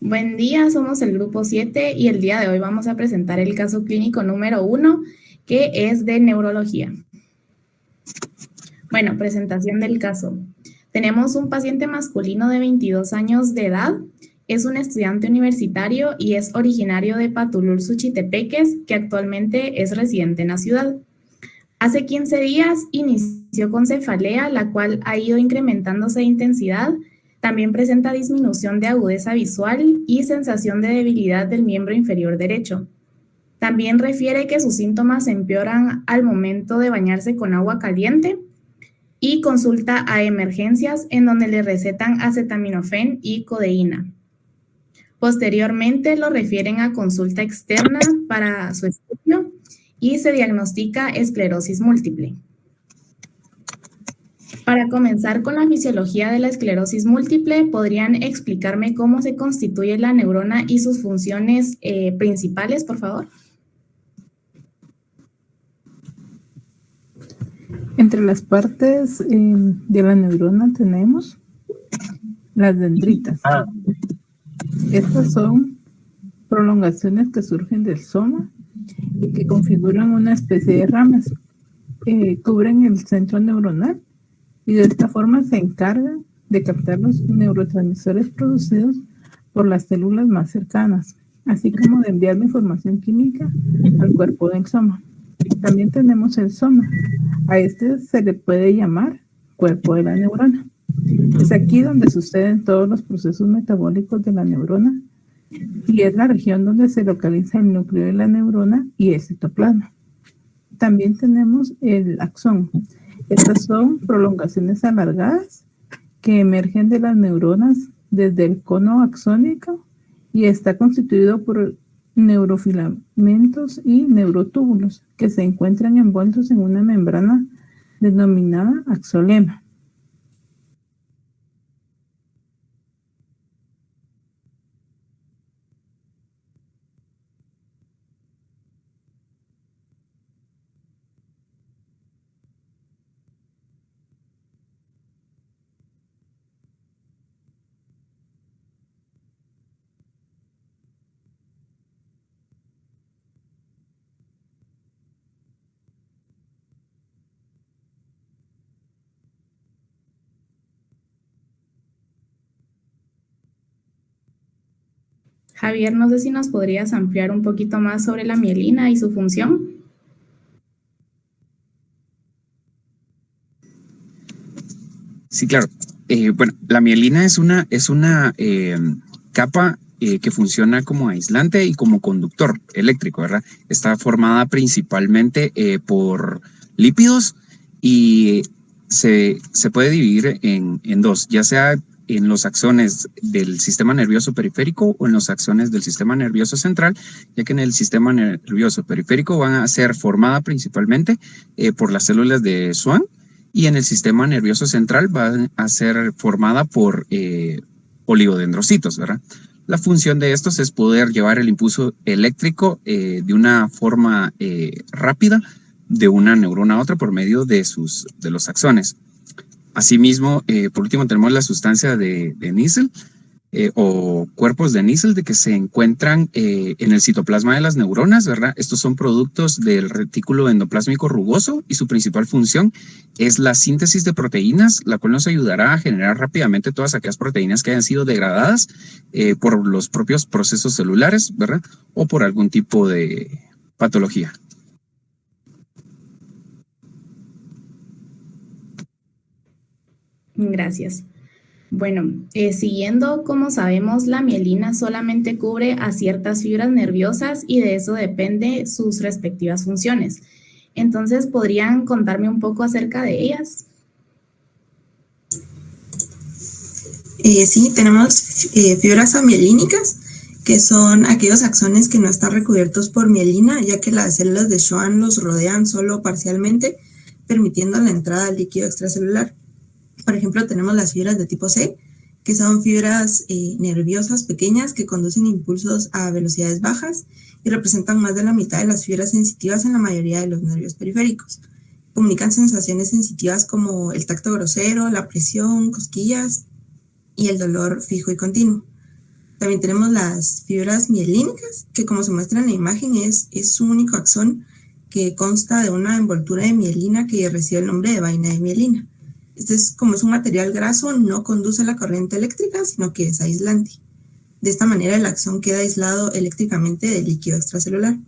Buen día, somos el grupo 7 y el día de hoy vamos a presentar el caso clínico número 1, que es de neurología. Bueno, presentación del caso. Tenemos un paciente masculino de 22 años de edad, es un estudiante universitario y es originario de Patulul, Suchitepeques, que actualmente es residente en la ciudad. Hace 15 días inició con cefalea, la cual ha ido incrementándose de intensidad. También presenta disminución de agudeza visual y sensación de debilidad del miembro inferior derecho. También refiere que sus síntomas empeoran al momento de bañarse con agua caliente y consulta a emergencias en donde le recetan acetaminofén y codeína. Posteriormente lo refieren a consulta externa para su estudio y se diagnostica esclerosis múltiple. Para comenzar con la fisiología de la esclerosis múltiple, ¿podrían explicarme cómo se constituye la neurona y sus funciones principales, por favor? Entre las partes de la neurona tenemos las dendritas. Estas son prolongaciones que surgen del soma y que configuran una especie de ramas. Cubren el centro neuronal y de esta forma se encargan de captar los neurotransmisores producidos por las células más cercanas, así como de enviar la información química al cuerpo del soma. También tenemos el soma. A este se le puede llamar cuerpo de la neurona. Es aquí donde suceden todos los procesos metabólicos de la neurona y es la región donde se localiza el núcleo de la neurona y el citoplasma. También tenemos el axón. Estas son prolongaciones alargadas que emergen de las neuronas desde el cono axónico y está constituido por neurofilamentos y neurotúbulos que se encuentran envueltos en una membrana denominada axolema. Javier, no sé si nos podrías ampliar un poquito más sobre la mielina y su función. Sí, claro. Bueno, la mielina es una capa que funciona como aislante y como conductor eléctrico, ¿verdad? Está formada principalmente por lípidos y se puede dividir en dos, ya sea en los axones del sistema nervioso periférico o en los axones del sistema nervioso central, ya que en el sistema nervioso periférico van a ser formada principalmente por las células de Schwann, y en el sistema nervioso central va a ser formada por oligodendrocitos, ¿verdad? La función de estos es poder llevar el impulso eléctrico de una forma rápida de una neurona a otra por medio de los axones. Asimismo, por último, tenemos la sustancia de Nissl o cuerpos de Nissl de que se encuentran en el citoplasma de las neuronas, ¿verdad? Estos son productos del retículo endoplásmico rugoso y su principal función es la síntesis de proteínas, la cual nos ayudará a generar rápidamente todas aquellas proteínas que hayan sido degradadas por los propios procesos celulares, ¿verdad? O por algún tipo de patología. Gracias. Bueno, siguiendo, como sabemos, la mielina solamente cubre a ciertas fibras nerviosas y de eso depende sus respectivas funciones. Entonces, ¿podrían contarme un poco acerca de ellas? Sí, tenemos fibras amielínicas, que son aquellos axones que no están recubiertos por mielina, ya que las células de Schwann los rodean solo parcialmente, permitiendo la entrada al líquido extracelular. Por ejemplo, tenemos las fibras de tipo C, que son fibras nerviosas pequeñas que conducen impulsos a velocidades bajas y representan más de la mitad de las fibras sensitivas en la mayoría de los nervios periféricos. Comunican sensaciones sensitivas como el tacto grosero, la presión, cosquillas y el dolor fijo y continuo. También tenemos las fibras mielínicas, que como se muestra en la imagen es un único axón que consta de una envoltura de mielina que recibe el nombre de vaina de mielina. Como es un material graso, no conduce la corriente eléctrica, sino que es aislante. De esta manera, el axón queda aislado eléctricamente del líquido extracelular.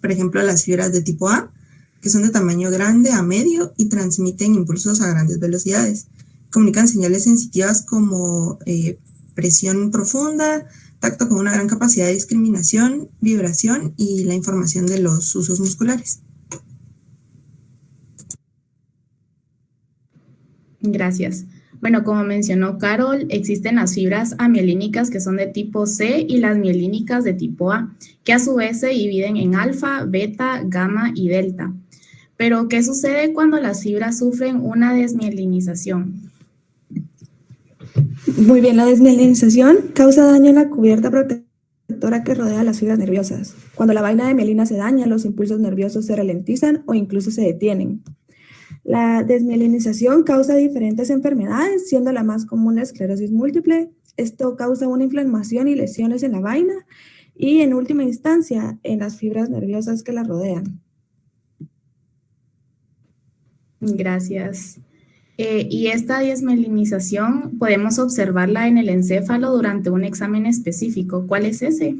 Por ejemplo, las fibras de tipo A, que son de tamaño grande a medio y transmiten impulsos a grandes velocidades. Comunican señales sensitivas como presión profunda, tacto con una gran capacidad de discriminación, vibración y la información de los usos musculares. Gracias. Bueno, como mencionó Carol, existen las fibras amielínicas que son de tipo C y las mielínicas de tipo A, que a su vez se dividen en alfa, beta, gamma y delta. Pero, ¿qué sucede cuando las fibras sufren una desmielinización? Muy bien, la desmielinización causa daño en la cubierta protectora que rodea las fibras nerviosas. Cuando la vaina de mielina se daña, los impulsos nerviosos se ralentizan o incluso se detienen. La desmielinización causa diferentes enfermedades, siendo la más común la esclerosis múltiple. Esto causa una inflamación y lesiones en la vaina y, en última instancia, en las fibras nerviosas que la rodean. Gracias. Y esta desmielinización podemos observarla en el encéfalo durante un examen específico. ¿Cuál es ese?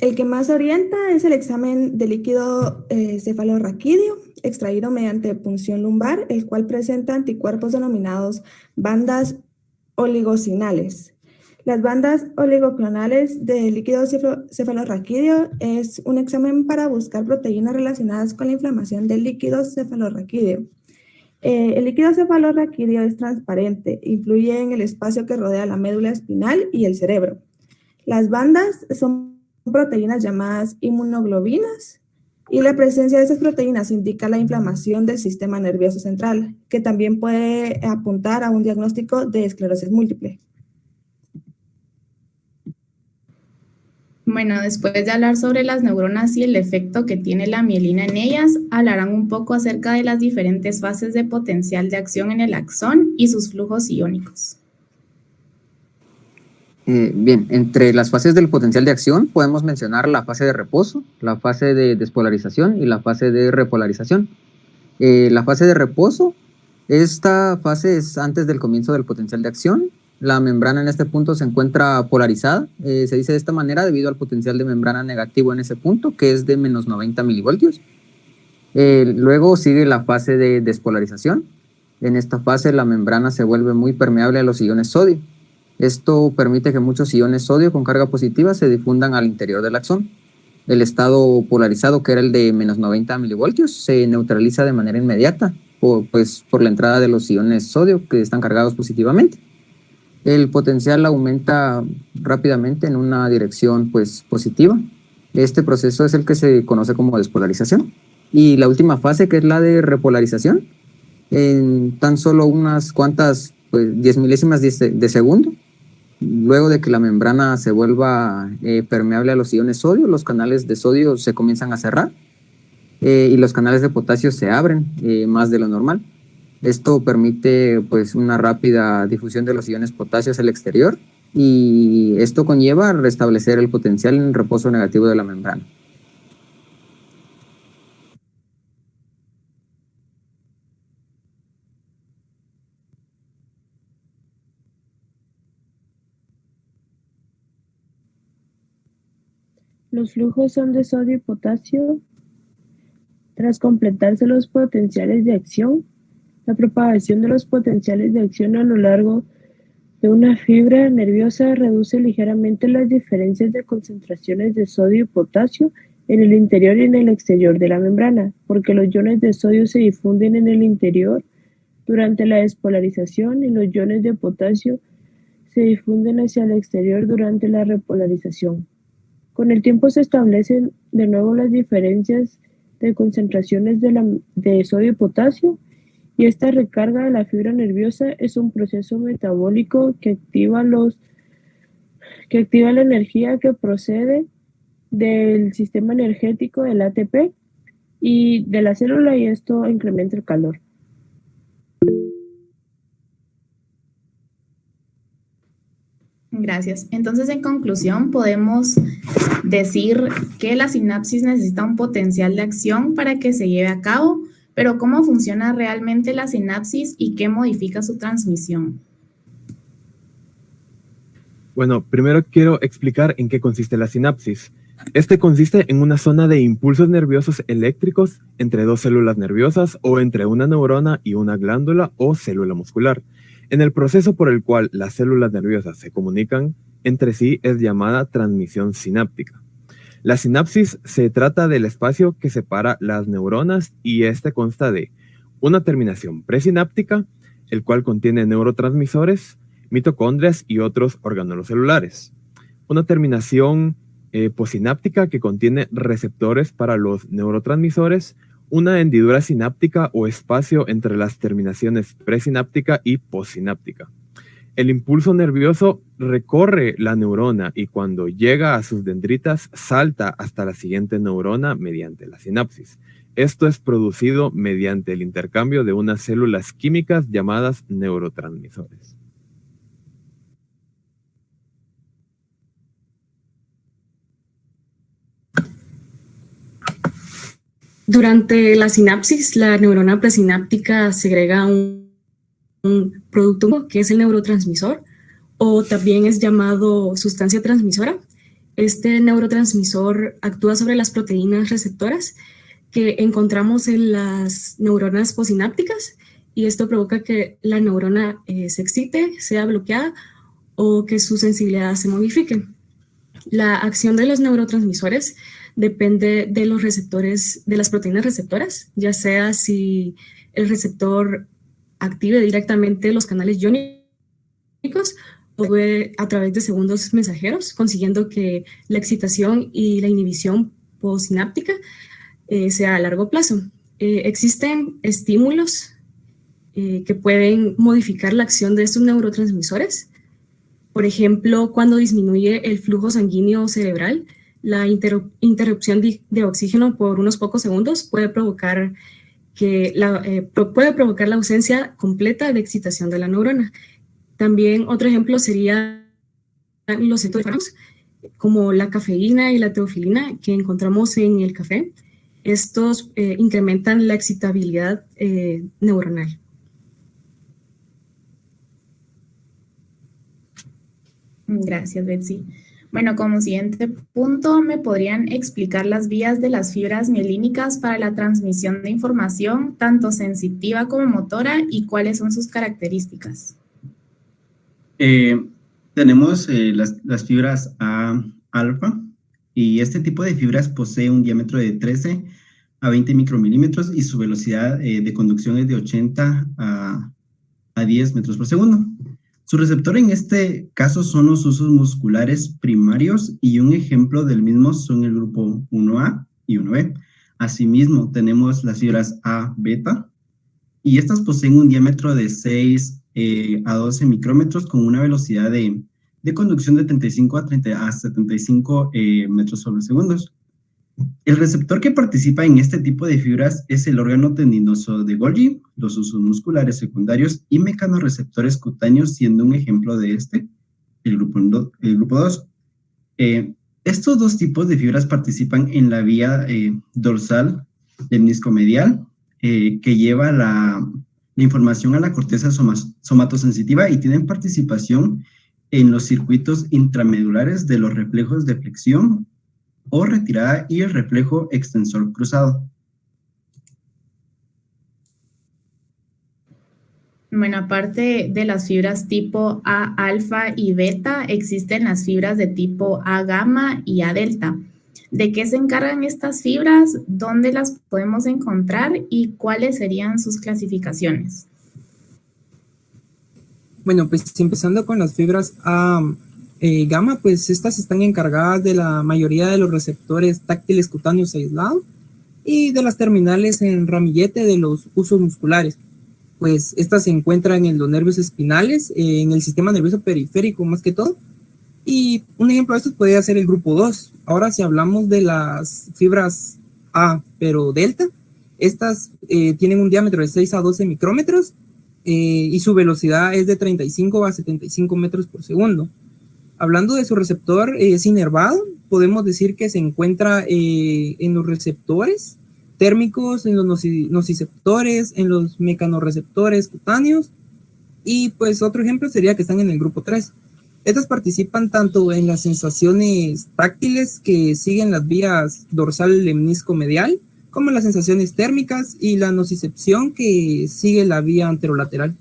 El que más orienta es el examen de líquido cefalorraquídeo, extraído mediante punción lumbar, el cual presenta anticuerpos denominados bandas oligocinales. Las bandas oligoclonales del líquido cefalorraquídeo es un examen para buscar proteínas relacionadas con la inflamación del líquido cefalorraquídeo. El líquido cefalorraquídeo es transparente, influye en el espacio que rodea la médula espinal y el cerebro. Las bandas son proteínas llamadas inmunoglobinas y la presencia de esas proteínas indica la inflamación del sistema nervioso central, que también puede apuntar a un diagnóstico de esclerosis múltiple. Bueno, después de hablar sobre las neuronas y el efecto que tiene la mielina en ellas, hablarán un poco acerca de las diferentes fases de potencial de acción en el axón y sus flujos iónicos. Bien, entre las fases del potencial de acción podemos mencionar la fase de reposo, la fase de despolarización y la fase de repolarización. La fase de reposo, esta fase es antes del comienzo del potencial de acción. La membrana en este punto se encuentra polarizada, se dice de esta manera debido al potencial de membrana negativo en ese punto, que es de menos 90 milivoltios. Luego sigue la fase de despolarización. En esta fase la membrana se vuelve muy permeable a los iones sodio. Esto permite que muchos iones sodio con carga positiva se difundan al interior del axón. El estado polarizado, que era el de menos 90 milivoltios, se neutraliza de manera inmediata por la entrada de los iones sodio que están cargados positivamente. El potencial aumenta rápidamente en una dirección positiva. Este proceso es el que se conoce como despolarización. Y la última fase, que es la de repolarización, en tan solo unas cuantas 10 milésimas de segundo, luego de que la membrana se vuelva permeable a los iones sodio, los canales de sodio se comienzan a cerrar y los canales de potasio se abren más de lo normal. Esto permite una rápida difusión de los iones potasio hacia el exterior y esto conlleva restablecer el potencial en reposo negativo de la membrana. Los flujos son de sodio y potasio. Tras completarse los potenciales de acción, la propagación de los potenciales de acción a lo largo de una fibra nerviosa reduce ligeramente las diferencias de concentraciones de sodio y potasio en el interior y en el exterior de la membrana, porque los iones de sodio se difunden en el interior durante la despolarización y los iones de potasio se difunden hacia el exterior durante la repolarización. Con el tiempo se establecen de nuevo las diferencias de concentraciones de sodio y potasio, y esta recarga de la fibra nerviosa es un proceso metabólico que activa la energía que procede del sistema energético del ATP y de la célula, y esto incrementa el calor. Gracias. Entonces, en conclusión, podemos decir que la sinapsis necesita un potencial de acción para que se lleve a cabo, pero ¿cómo funciona realmente la sinapsis y qué modifica su transmisión? Bueno, primero quiero explicar en qué consiste la sinapsis. Este consiste en una zona de impulsos nerviosos eléctricos entre dos células nerviosas o entre una neurona y una glándula o célula muscular. En el proceso por el cual las células nerviosas se comunican entre sí es llamada transmisión sináptica. La sinapsis se trata del espacio que separa las neuronas y este consta de una terminación presináptica, el cual contiene neurotransmisores, mitocondrias y otros orgánulos celulares. Una terminación posináptica que contiene receptores para los neurotransmisores, una hendidura sináptica o espacio entre las terminaciones presináptica y postsináptica. El impulso nervioso recorre la neurona y cuando llega a sus dendritas salta hasta la siguiente neurona mediante la sinapsis. Esto es producido mediante el intercambio de unas células químicas llamadas neurotransmisores. Durante la sinapsis, la neurona presináptica segrega un producto que es el neurotransmisor, o también es llamado sustancia transmisora. Este neurotransmisor actúa sobre las proteínas receptoras que encontramos en las neuronas posinápticas y esto provoca que la neurona se excite, sea bloqueada o que su sensibilidad se modifique. La acción de los neurotransmisores depende de los receptores, de las proteínas receptoras, ya sea si el receptor active directamente los canales iónicos o a través de segundos mensajeros, consiguiendo que la excitación y la inhibición postsináptica sea a largo plazo. Existen estímulos que pueden modificar la acción de estos neurotransmisores. Por ejemplo, cuando disminuye el flujo sanguíneo cerebral, la interrupción de oxígeno por unos pocos segundos puede provocar la ausencia completa de excitación de la neurona. También otro ejemplo sería los cetofármacos, como la cafeína y la teofilina que encontramos en el café. Estos incrementan la excitabilidad neuronal. Gracias, Betsy. Bueno, como siguiente punto, ¿me podrían explicar las vías de las fibras mielínicas para la transmisión de información, tanto sensitiva como motora, y cuáles son sus características? Tenemos las fibras A-alfa, y este tipo de fibras posee un diámetro de 13 a 20 micromilímetros y su velocidad de conducción es de 80 a 10 metros por segundo. Su receptor en este caso son los usos musculares primarios y un ejemplo del mismo son el grupo 1A y 1B. Asimismo, tenemos las fibras A-beta y estas poseen un diámetro de 6 a 12 micrómetros con una velocidad de conducción de 35 a 75 metros sobre segundos. El receptor que participa en este tipo de fibras es el órgano tendinoso de Golgi, los usos musculares secundarios y mecanorreceptores cutáneos, siendo un ejemplo de este, el grupo 2. Estos dos tipos de fibras participan en la vía dorsal del menisco medial, que lleva la información a la corteza somatosensitiva y tienen participación en los circuitos intramedulares de los reflejos de flexión o retirada y el reflejo extensor cruzado. Bueno, aparte de las fibras tipo A alfa y beta, existen las fibras de tipo A gamma y A delta. ¿De qué se encargan estas fibras? ¿Dónde las podemos encontrar? ¿Y cuáles serían sus clasificaciones? Bueno, pues empezando con las fibras A gamma, pues estas están encargadas de la mayoría de los receptores táctiles cutáneos aislados y de las terminales en ramillete de los usos musculares. Pues estas se encuentran en los nervios espinales, en el sistema nervioso periférico más que todo. Y un ejemplo de esto podría ser el grupo 2. Ahora, si hablamos de las fibras A, pero delta, estas tienen un diámetro de 6 a 12 micrómetros y su velocidad es de 35 a 75 metros por segundo. Hablando de su receptor, es inervado. Podemos decir que se encuentra en los receptores térmicos, en los nociceptores, en los mecanorreceptores cutáneos, y pues otro ejemplo sería que están en el grupo 3. Estas participan tanto en las sensaciones táctiles que siguen las vías dorsal lemnisco-medial, como las sensaciones térmicas y la nocicepción que sigue la vía anterolateral.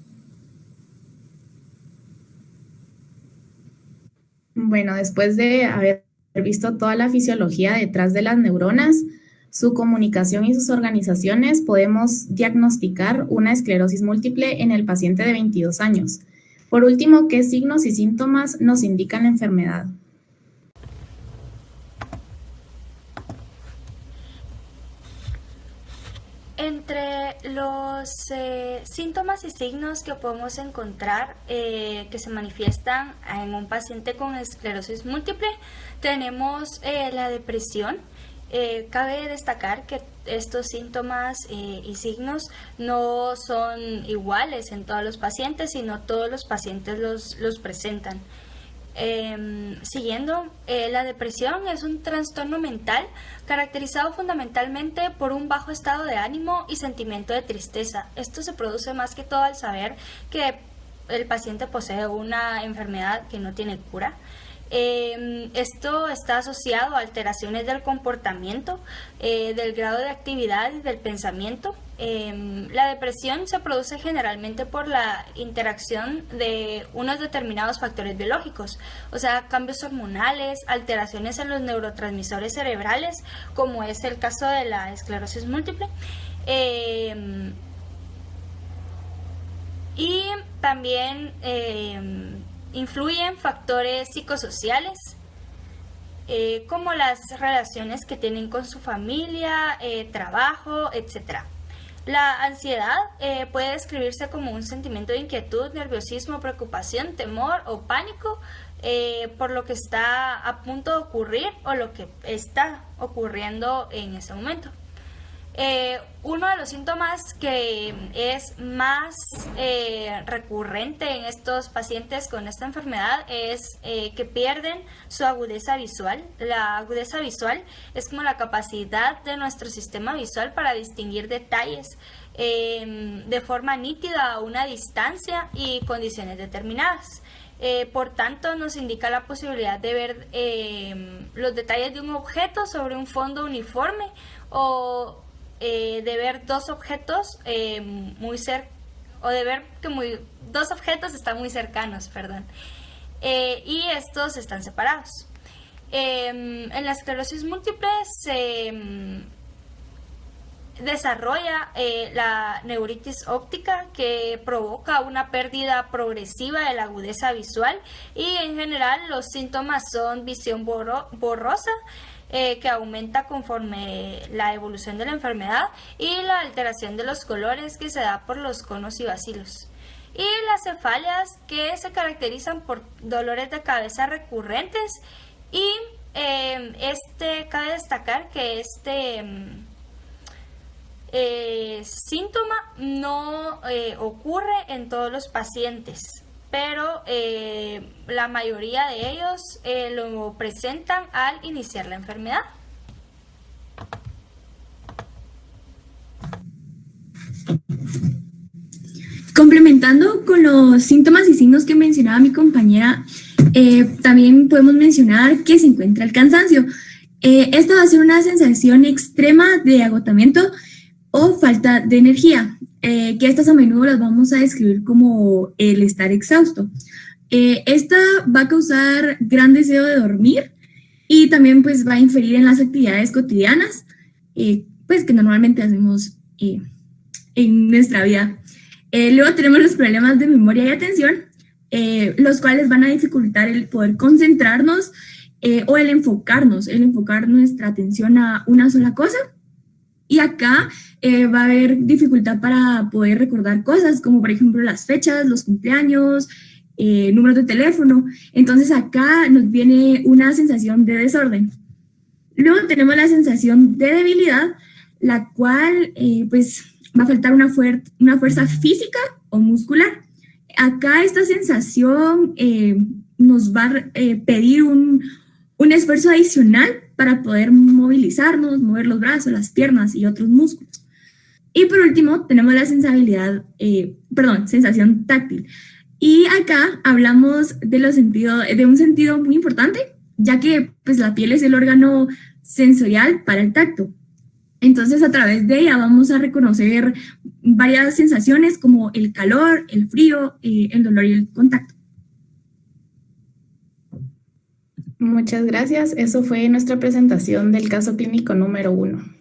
Bueno, después de haber visto toda la fisiología detrás de las neuronas, su comunicación y sus organizaciones, podemos diagnosticar una esclerosis múltiple en el paciente de 22 años. Por último, ¿qué signos y síntomas nos indican la enfermedad? Entre los síntomas y signos que podemos encontrar que se manifiestan en un paciente con esclerosis múltiple, tenemos la depresión. Cabe destacar que estos síntomas y signos no son iguales en todos los pacientes, sino todos los pacientes los presentan. Siguiendo, la depresión es un trastorno mental caracterizado fundamentalmente por un bajo estado de ánimo y sentimiento de tristeza. Esto se produce más que todo al saber que el paciente posee una enfermedad que no tiene cura. Esto está asociado a alteraciones del comportamiento, del grado de actividad y del pensamiento. La depresión se produce generalmente por la interacción de unos determinados factores biológicos, o sea, cambios hormonales, alteraciones en los neurotransmisores cerebrales, como es el caso de la esclerosis múltiple. Y también influyen factores psicosociales, como las relaciones que tienen con su familia, trabajo, etc. La ansiedad puede describirse como un sentimiento de inquietud, nerviosismo, preocupación, temor o pánico por lo que está a punto de ocurrir o lo que está ocurriendo en ese momento. Uno de los síntomas que es más recurrente en estos pacientes con esta enfermedad es que pierden su agudeza visual. La agudeza visual es como la capacidad de nuestro sistema visual para distinguir detalles de forma nítida a una distancia y condiciones determinadas. Por tanto, nos indica la posibilidad de ver los detalles de un objeto sobre un fondo uniforme o de ver dos objetos dos objetos están muy cercanos, y estos están separados. En la esclerosis múltiple se desarrolla la neuritis óptica, que provoca una pérdida progresiva de la agudeza visual, y en general los síntomas son visión borrosa, que aumenta conforme la evolución de la enfermedad, y la alteración de los colores que se da por los conos y bacilos. Y las cefaleas, que se caracterizan por dolores de cabeza recurrentes, y cabe destacar que este síntoma no ocurre en todos los pacientes, pero la mayoría de ellos lo presentan al iniciar la enfermedad. Complementando con los síntomas y signos que mencionaba mi compañera, también podemos mencionar que se encuentra el cansancio. Esta va a ser una sensación extrema de agotamiento o falta de energía, que estas a menudo las vamos a describir como el estar exhausto. Esta va a causar gran deseo de dormir, y también pues va a inferir en las actividades cotidianas pues que normalmente hacemos en nuestra vida. Luego tenemos los problemas de memoria y atención, los cuales van a dificultar el poder concentrarnos o el enfocar nuestra atención a una sola cosa. Y acá va a haber dificultad para poder recordar cosas, como por ejemplo las fechas, los cumpleaños, números de teléfono. Entonces acá nos viene una sensación de desorden. Luego tenemos la sensación de debilidad, la cual pues va a faltar una fuerza física o muscular. Acá esta sensación nos va a pedir un esfuerzo adicional para poder movilizarnos, mover los brazos, las piernas y otros músculos. Y por último, tenemos la sensación táctil. Y acá hablamos de un sentido muy importante, ya que pues, la piel es el órgano sensorial para el tacto. Entonces, a través de ella vamos a reconocer varias sensaciones como el calor, el frío, el dolor y el contacto. Muchas gracias. Eso fue nuestra presentación del caso clínico número 1.